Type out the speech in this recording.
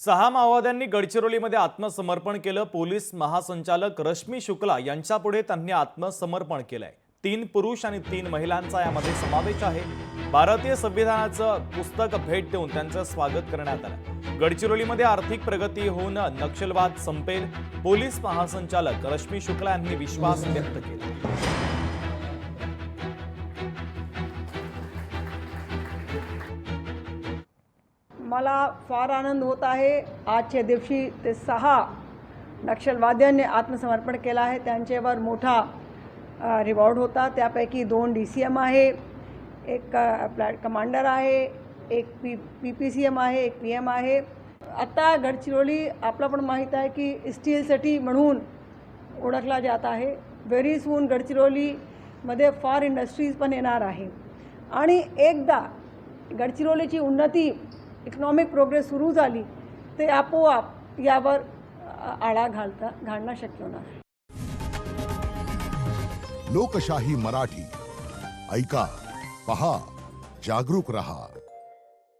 6 माओवाद्यांनी गडचिरोलीमध्ये आत्मसमर्पण केलं। पोलीस महासंचालक रश्मी शुक्ला यांच्यापुढे त्यांनी आत्मसमर्पण केलंय। 3 पुरुष आणि 3 महिलांचा यामध्ये समावेश आहे। भारतीय संविधानाचं पुस्तक भेट देऊन त्यांचं स्वागत करण्यात आलं। गडचिरोलीमध्ये आर्थिक प्रगती होऊन नक्षलवाद संपेल, पोलीस महासंचालक रश्मी शुक्ला यांनी विश्वास व्यक्त केला। मला फार आनंद होत आहे। आजच्या दिवशी ते 6 नक्षलवाद्यांनी आत्मसमर्पण केलं आहे। त्यांच्यावर मोठा रिवॉर्ड होता। त्यापैकी 2 DCM आहे, एक फ्लॅट कमांडर आहे, एक PPCM आहे, एक PM आहे। आता गडचिरोली आपला पण माहीत आहे की स्टील सिटी म्हणून ओळखला जात आहे। व्हेरी सून गडचिरोलीमध्ये फार इंडस्ट्रीज पण येणार आहे आणि एकदा गडचिरोलीची उन्नती इकॉनॉमिक प्रोग्रेस सुरू झाली ते आपोआप यावर आळा घालणं शक्य होणार आहे। लोकशाही मराठी ऐका, पहा, जागरूक रहा।